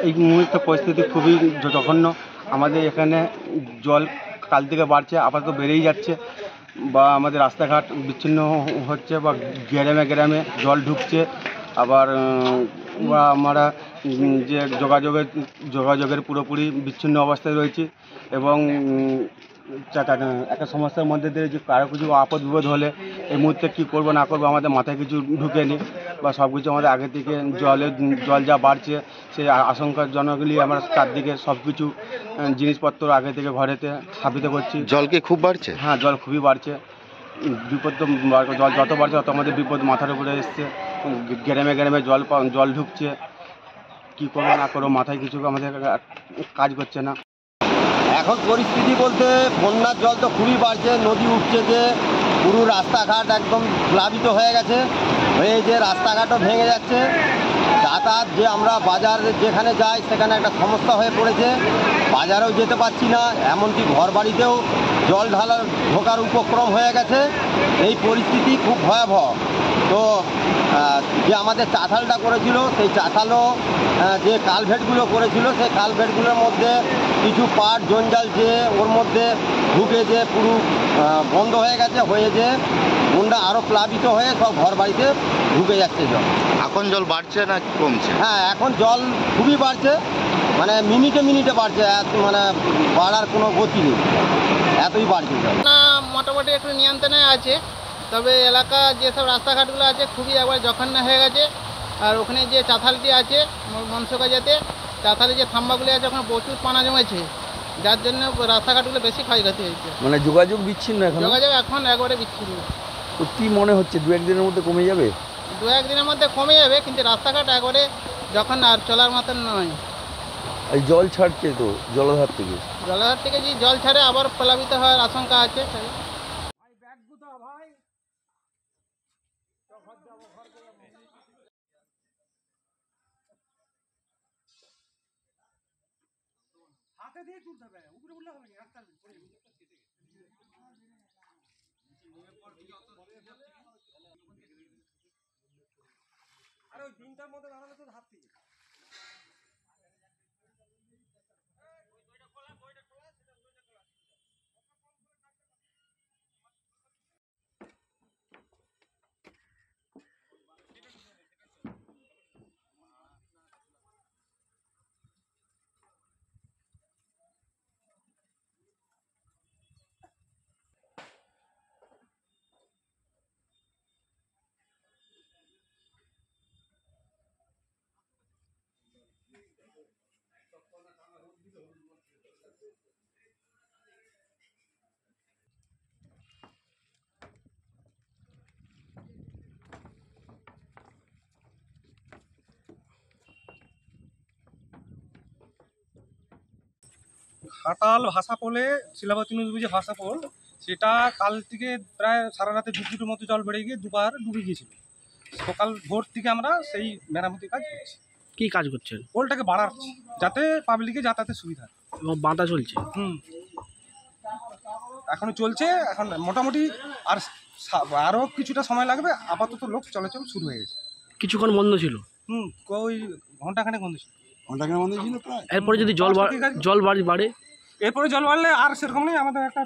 এই মুহূর্তে পরিস্থিতি খুবই জঘন্য। আমাদের এখানে জল কাল থেকে বাড়ছে, আপাতত বেড়েই যাচ্ছে, বা আমাদের রাস্তাঘাট বিচ্ছিন্ন হচ্ছে, বা গ্রামে গ্রামে জল ঢুকছে। আবার বা আমরা যে যোগাযোগের পুরোপুরি বিচ্ছিন্ন অবস্থায় রয়েছে। এবং একটা সমস্যার মধ্যে দিয়ে যে কারো কিছু আপদ বিপদ হলে এই মুহূর্তে কী করবো না করবো আমাদের মাথায় কিছু ঢুকেনি, বা সব কিছু আমাদের আগে থেকে জল যা বাড়ছে সেই আশঙ্কাজনকগুলি আমরা চারদিকে সব কিছু জিনিসপত্র আগে থেকে ঘরেতে স্থাপিত করছি। জল কি খুব বাড়ছে? হ্যাঁ, জল খুবই বাড়ছে। বিপদ তো জল যত বাড়ছে তত আমাদের বিপদ মাথার উপরে এসছে। গ্রামে গ্রামে জল ঢুকছে, কী করবো না করবো মাথায় কিছু আমাদের কাজ করছে না। এখন পরিস্থিতি বলতে বন্যার জল তো খুবই বাড়ছে, নদী উঠছে, যে পুরো রাস্তাঘাট একদম প্লাবিত হয়ে গেছে, হয়ে যে রাস্তাঘাটও ভেঙে যাচ্ছে। যাতায়াত যে আমরা বাজার যেখানে যাই সেখানে একটা সমস্যা হয়ে পড়েছে, বাজারেও যেতে পারছি না, এমনকি ঘর বাড়িতেও জল ঢোকার উপক্রম হয়ে গেছে। এই পরিস্থিতি খুব ভয়াবহ। তো যে আমাদের চাতালটা করেছিল সেই চাতালও যে কালভেটগুলো করেছিল সেই কালভেটগুলোর মধ্যে কিছু পাট জঞ্জাল যে ওর মধ্যে ঢুকে যে পুরো বন্ধ হয়ে গেছে, হয়ে যে বন্যা আরও প্লাবিত হয়ে সব ঘর বাড়িতে ঢুকে যাচ্ছে জল। এখন জল বাড়ছে না কমছে? হ্যাঁ, এখন জল খুবই বাড়ছে, মানে মিনিটে মিনিটে বাড়ছে, মানে বাড়ার কোনো গতি নেই, এতই বাড়ছে জল। না, মোটামুটি একটু নিয়ন্ত্রণে আছে, তবে এলাকা যেসব রাস্তাঘাটগুলো আছে খুবই একবার জঘন্য হয়ে গেছে। আর ওখানে যে চাতালটি আছে মনসকাজাতে, চাতালে যে থাম্বাগুলি আছে ওখানে প্রচুর পানা জমেছে, যার জন্য রাস্তাঘাটগুলো বেশি ক্ষয়ক্ষতি হয়েছে। মানে যোগাযোগ বিচ্ছিন্ন এখন? যোগাযোগ এখন একবারে বিচ্ছিন্ন। তো কী মনে হচ্ছে দু একদিনের মধ্যে কমে যাবে? দু একদিনের মধ্যে কমে যাবে, কিন্তু রাস্তাঘাট একবারে যখন আর চলার মতন নয়। এই জল ছাড়ছে তো জলাধার থেকে? জলাধার থেকে যে জল ছাড়ে আবার প্লাবিত হওয়ার আশঙ্কা আছে। হাতে দিয়ে তুলতে হবে, উপরে উঠলে হবে না, রাস্তার পড়ে যাবে। আর ওই দিনটার মধ্যে দাঁড়ালে তো হাত থেকে ঘাটাল ভাষাপোলে শিলাবতী নদী যে ভাষাপোল, সেটা কাল থেকে প্রায় সারা রাতে 2 ফুটের মতো জল বেড়ে গিয়ে দুবার ডুবে গিয়েছিল। সকাল ভোর থেকে আমরা সেই মেরামতি কাজ করছি, কি কাজ করছেন? পোলটাকে বাড়াচ্ছি যাতে পাবলিকে যাতায়াতের সুবিধা হয়। এবং বাঁধা চলছে। এখনো চলছে, এখন মোটামুটি আর আরও কিছুটা সময় লাগবে। আপাতত লোক চলাচল শুরু হয়ে গেছে। কিছুক্ষণ বন্ধ ছিল। ওই ঘন্টাখানেক বন্ধ ছিল। এরপরে যদি জল বাড়ে এরপরে জল বাড়লে আর সেরকম নেই, আমাদের একটা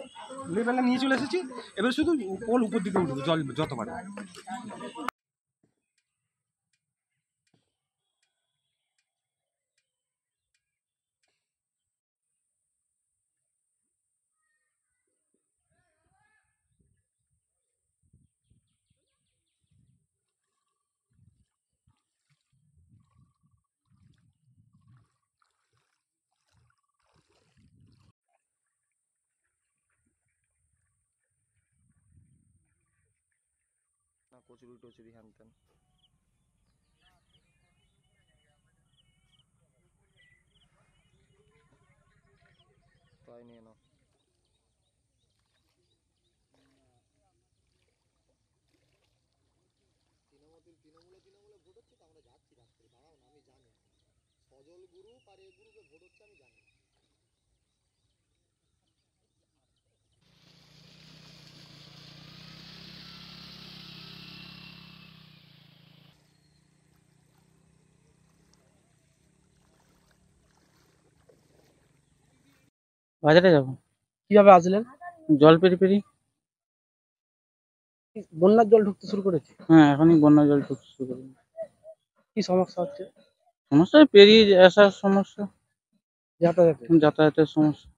লেভেলে নিয়ে চলে এসেছি। এবার শুধু পোল উপর দিকে উঠবে জল যত বাড়ে। কচুরি টচুরি হ্যান ত্যান তাই নিয়ে নাও। বাজারে যাব। কিভাবে আসলেন? জল পেরি বন্যার জল ঢুকতে শুরু করেছে। হ্যাঁ, এখনই বন্যা জল ঢুকতে শুরু করে। কি সমস্যা হচ্ছে? সমস্যা পেরিয়ে আসার সমস্যা, যাতায়াতে। যাতায়াতের সমস্যা।